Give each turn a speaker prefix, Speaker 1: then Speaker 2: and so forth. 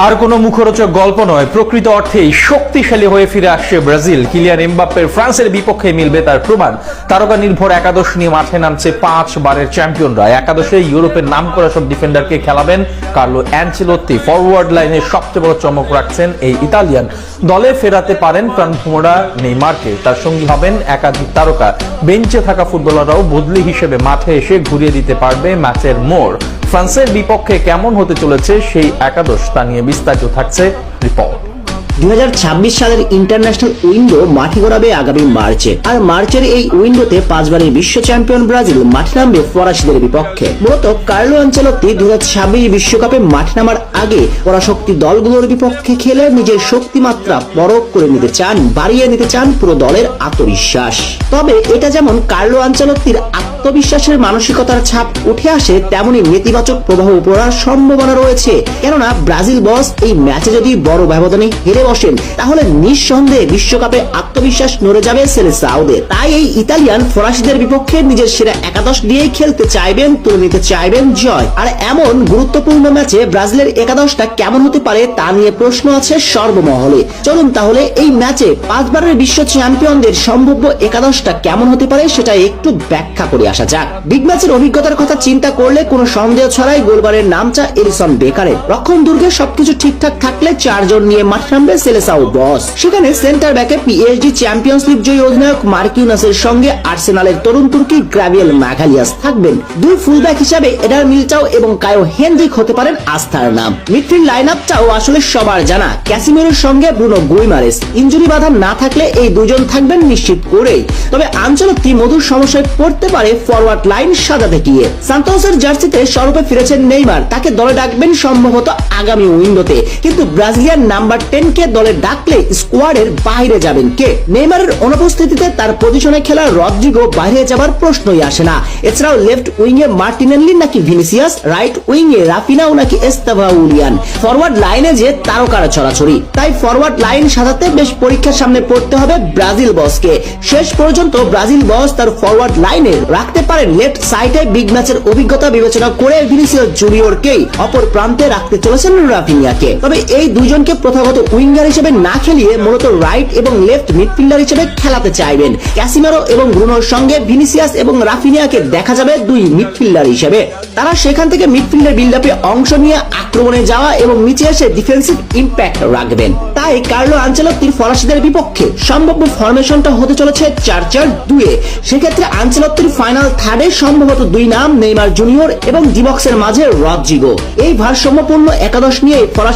Speaker 1: আর কোনো মুখরোচক গল্প নয়, প্রকৃত অর্থেই শক্তিশালী হয়ে ফিরে আসছে ব্রাজিল। কিলিয়ান এমবাপ্পের ফ্রান্সের বিপক্ষে মিলবে তার প্রমাণ। তারকা নির্ভর একাদশ নিয়ে মাঠে নামছে 5 বারের চ্যাম্পিয়নরা। একাদশে ইউরোপের নামকরা সব ডিফেন্ডারকে খেলাবেন কার্লো অ্যানচেলোত্তি। ফরওয়ার্ড লাইনে সবচেয়ে বড় চমক রাখছেন এই ইতালিয়ান। দলে ফেরাতে পারেন প্রাণভোমরা নেইমারকে, তার সঙ্গী হবেন একাধিক তারকা। বেঞ্চে থাকা ফুটবলাররাও বদলি হিসেবে মাঠে এসে ঘুরিয়ে দিতে পারবে ম্যাচের মোড়। ফ্রান্সের বিপক্ষে কেমন হতে চলেছে সেই একাদশ, তা নিয়ে বিস্তারিত থাকছে রিপোর্ট।
Speaker 2: 2026 সালের ইন্টারন্যাশনাল উইন্ডো মাঠে গড়াবে আগামী মার্চে। আর মার্চের এই উইন্ডোতে 5 বারের বিশ্ব চ্যাম্পিয়ন ব্রাজিল মাঠে নামবে ফরাসিদের বিপক্ষে। মূলত কার্লো আনচেলোত্তি 2026 বিশ্বকাপে মাঠে নামার আগে পরাশক্তি দলগুলোর বিপক্ষে খেলে নিজের শক্তিমাত্রা পরখ করে নিতে চান, বাড়িয়ে নিতে চান পুরো দলের আত্মবিশ্বাস। তবে এটা যেমন কার্লো আনচেলোত্তির আত্মবিশ্বাসের মানসিকতার ছাপ উঠে আসে, তেমনি নেতিবাচক প্রভাব পড়ার সম্ভাবনা রয়েছে। কেননা ব্রাজিল বস এই ম্যাচে যদি বড় ব্যবধানে হেরে বসেন, তাহলে নিঃসন্দেহে বিশ্বকাপে আত্মবিশ্বাস নড়ে যাবে সেলেসাওদের। তাই এই ইতালিয়ান ফরাসিদের বিপক্ষে নিজের সেরা একাদশ দিয়েই খেলতে চাইবেন, তুলে নিতে চাইবেন জয়। আর এমন গুরুত্বপূর্ণ ম্যাচে ব্রাজিলের একাদশটা কেমন হতে পারে তা নিয়ে প্রশ্ন আছে সর্বমহলে। চলুন তাহলে এই ম্যাচে 5 বারের বিশ্ব চ্যাম্পিয়নদের সম্ভাব্য একাদশটা কেমন হতে পারে সেটা একটু ব্যাখ্যা করে আসা যাক। বিগ ম্যাচের অভিজ্ঞতার কথা চিন্তা করলে কোনো সন্দেহ ছাড়াই গোলবারের নামটা এলিসন বেকারের। রক্ষণ দুর্গে সবকিছু ঠিকঠাক থাকলে 4 জন নিয়ে মাঠে নামবে সেলেসাও বস। সেখানে সেন্টার ব্যাকে পিএসজি চ্যাম্পিয়ন্স লিগ জয়ী অধিনায়ক মার্কিউনাসের সঙ্গে আর্সেনালের তরুণ তুর্কি গ্রাভিয়েল ম্যাগালিয়াস থাকবেন। 2 ফুলব্যাক হিসাবে এডার মিলিটাও এবং কায়ো হেনরিক হতে পারেন আস্থার নাম। মিডফিল্ড লাইনআপটাও আসলে সবার জানা, ক্যাসিমিরোর সঙ্গে ব্রুনো গুইমারেস। ইনজুরি বাধা না থাকলে এই দুজন থাকবেন নিশ্চিত করেই। তবে আনচেলোত্তি মধুর সমস্যায় পড়তে পারে ফরওয়ার্ড লাইন সাজাতে গিয়ে। সান্তোসের জার্সিতে স্বরূপে ফিরেছেন নেইমার, তাকে দলে ডাকবেন সম্ভবত আগামী উইন্ডোতে। কিন্তু ব্রাজিলিয়ান নাম্বার 10 কে দলে ডাকলে স্কোয়াডের বাইরে যাবেন কে? নেইমারের অনুপস্থিতিতে তার পজিশনে খেলা রদ্রিগো বাইরে যাবার প্রশ্নই আসে না। এছাড়াও লেফট উইং এ মার্টিনেল্লি নাকি ভিনিসিয়াস, রাইট উইং এ রাফিনাও নাকি এস্তাভা উলিয়ান, ফরওয়ার্ড লাইনে যে তারকার ছড়াছড়ি। তাই ফরওয়ার্ড লাইন সাজাতে বেশ পরীক্ষার সামনে পড়তে হবে ব্রাজিল বসকে। শেষ পর্যন্ত ব্রাজিল বস তার ফরওয়ার্ড লাইনে রাখতে পারেন লেফট সাইডে বিগ ম্যাচের অভিজ্ঞতা বিবেচনা করে ভিনিসিয়াস জুনিয়রকেই, অপর প্রান্তে রাখতে চলেছেন রাফিনিয়াকে। তবে এই দুইজনকে প্রথাগত উইঙ্গার হিসেবে না খেলিয়ে মূলত রাইট এবং লেফট মিডফিল্ডার হিসেবে খেলাতে চাইবেন। ক্যাসিমেরো এবং ব্রুনোর সঙ্গে ভিনিসিয়াস এবং রাফিনিয়াকে দেখা যাবে 2 মিডফিল্ডার হিসেবে। তারা সেখান থেকে মিডফিল্ডের বিল্ডআপে অংশ নিয়ে আক্রমণে যাওয়া এবং নিচে এসে ডিফেন্সিভ ইম্প্যাক্ট রাখবেন। তাই কার্লো আনচেলোত্তির ফরাসিদের বিপক্ষে সম্ভাব্য ফরমেশনটা হতে চলেছে 4-4-2। সেক্ষেত্রে আনচেলোত্তির ফাইনাল থার্ডে সম্ভবত 2 নাম, নেইমার জুনিয়র এবং ডিবক্সের মাঝে রদ্রিগো। এই ভারসাম্যপূর্ণ একাদশ নিয়ে